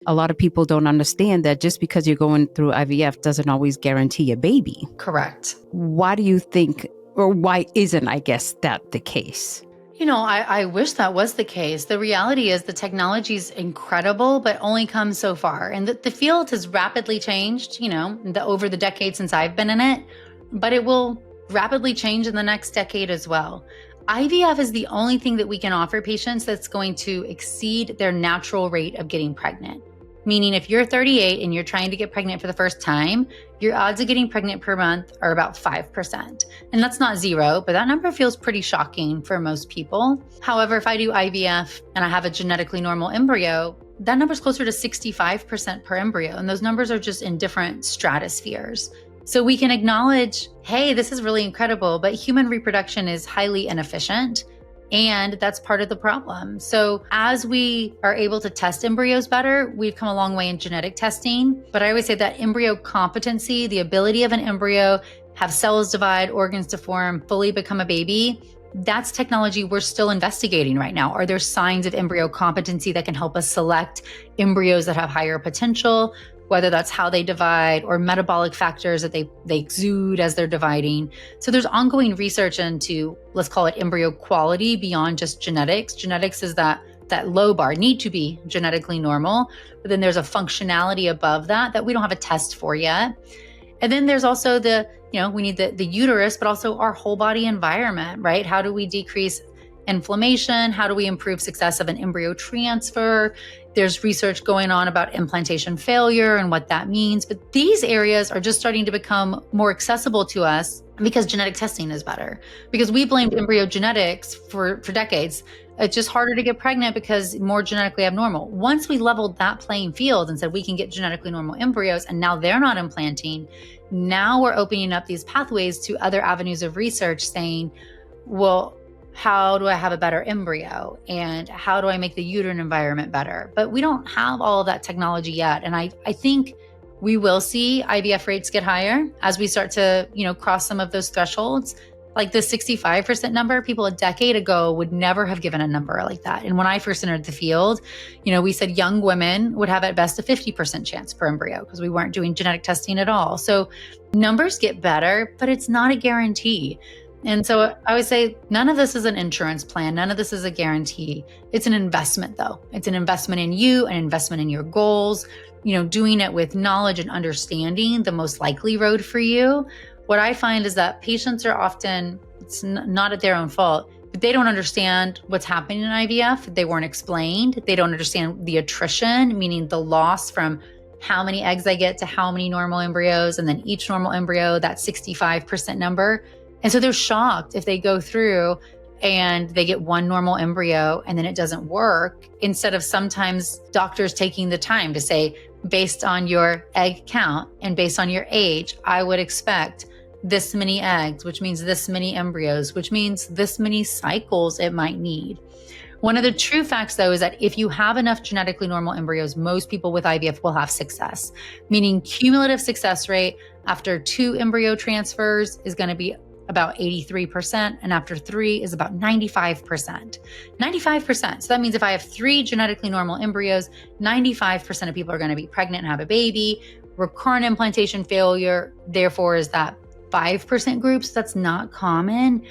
A lot of people don't understand that just because you're going through IVF doesn't always guarantee a baby. Correct. Why do you think, or why isn't, I guess, that the case? I wish that was the case. The reality is the technology is incredible, but only comes so far. And the field has rapidly changed, over the decade since I've been in it, but it will rapidly change in the next decade as well. IVF is the only thing that we can offer patients that's going to exceed their natural rate of getting pregnant. Meaning if you're 38 and you're trying to get pregnant for the first time, your odds of getting pregnant per month are about 5%. And that's not zero, but that number feels pretty shocking for most people. However, if I do IVF and I have a genetically normal embryo, that number's closer to 65% per embryo. And those numbers are just in different stratospheres. So we can acknowledge, hey, this is really incredible, but human reproduction is highly inefficient. And that's part of the problem. So as we are able to test embryos better, we've come a long way in genetic testing. But I always say that embryo competency, the ability of an embryo, have cells divide, organs to form, fully become a baby, that's technology we're still investigating right now. Are there signs of embryo competency that can help us select embryos that have higher potential, whether that's how they divide or metabolic factors that they exude as they're dividing. So there's ongoing research into, let's call it embryo quality beyond just genetics. Genetics is that low bar, need to be genetically normal, but then there's a functionality above that we don't have a test for yet. And then there's also we need the uterus, but also our whole body environment, right? How do we decrease inflammation? How do we improve success of an embryo transfer? There's research going on about implantation failure and what that means. But these areas are just starting to become more accessible to us because genetic testing is better. Because we blamed embryo genetics for decades. It's just harder to get pregnant because more genetically abnormal. Once we leveled that playing field and said we can get genetically normal embryos and now they're not implanting, now we're opening up these pathways to other avenues of research saying, well, how do I have a better embryo? And how do I make the uterine environment better? But we don't have all of that technology yet. And I think we will see IVF rates get higher as we start to, cross some of those thresholds. Like the 65% number, people a decade ago would never have given a number like that. And when I first entered the field, we said young women would have at best a 50% chance per embryo because we weren't doing genetic testing at all. So numbers get better, but it's not a guarantee. And so I would say none of this is an insurance plan. None of this is a guarantee. It's an investment though. It's an investment in you, an investment in your goals, doing it with knowledge and understanding the most likely road for you. What I find is that patients are often, it's not at their own fault, but they don't understand what's happening in IVF. They weren't explained. They don't understand the attrition, meaning the loss from how many eggs I get to how many normal embryos, and then each normal embryo, that 65% number. And so they're shocked if they go through and they get one normal embryo and then it doesn't work, instead of sometimes doctors taking the time to say, based on your egg count and based on your age, I would expect this many eggs, which means this many embryos, which means this many cycles it might need. One of the true facts, though, is that if you have enough genetically normal embryos, most people with IVF will have success, meaning cumulative success rate after 2 embryo transfers is going to be about 83%, and after 3 is about 95%. 95%. So that means if I have 3 genetically normal embryos, 95% of people are going to be pregnant and have a baby. Recurrent implantation failure, therefore, is that 5% group. So that's not common.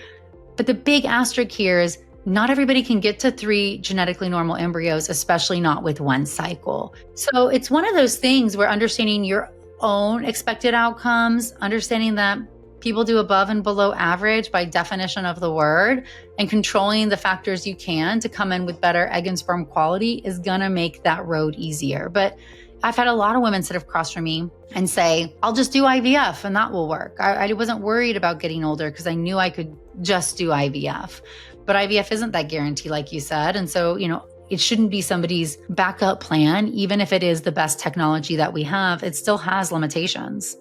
But the big asterisk here is not everybody can get to 3 genetically normal embryos, especially not with one cycle. So it's one of those things where understanding your own expected outcomes, understanding that people do above and below average by definition of the word, and controlling the factors you can to come in with better egg and sperm quality is gonna make that road easier. But I've had a lot of women sit across from me and say, I'll just do IVF and that will work. I wasn't worried about getting older because I knew I could just do IVF. But IVF isn't that guarantee, like you said. And so, it shouldn't be somebody's backup plan. Even if it is the best technology that we have, it still has limitations.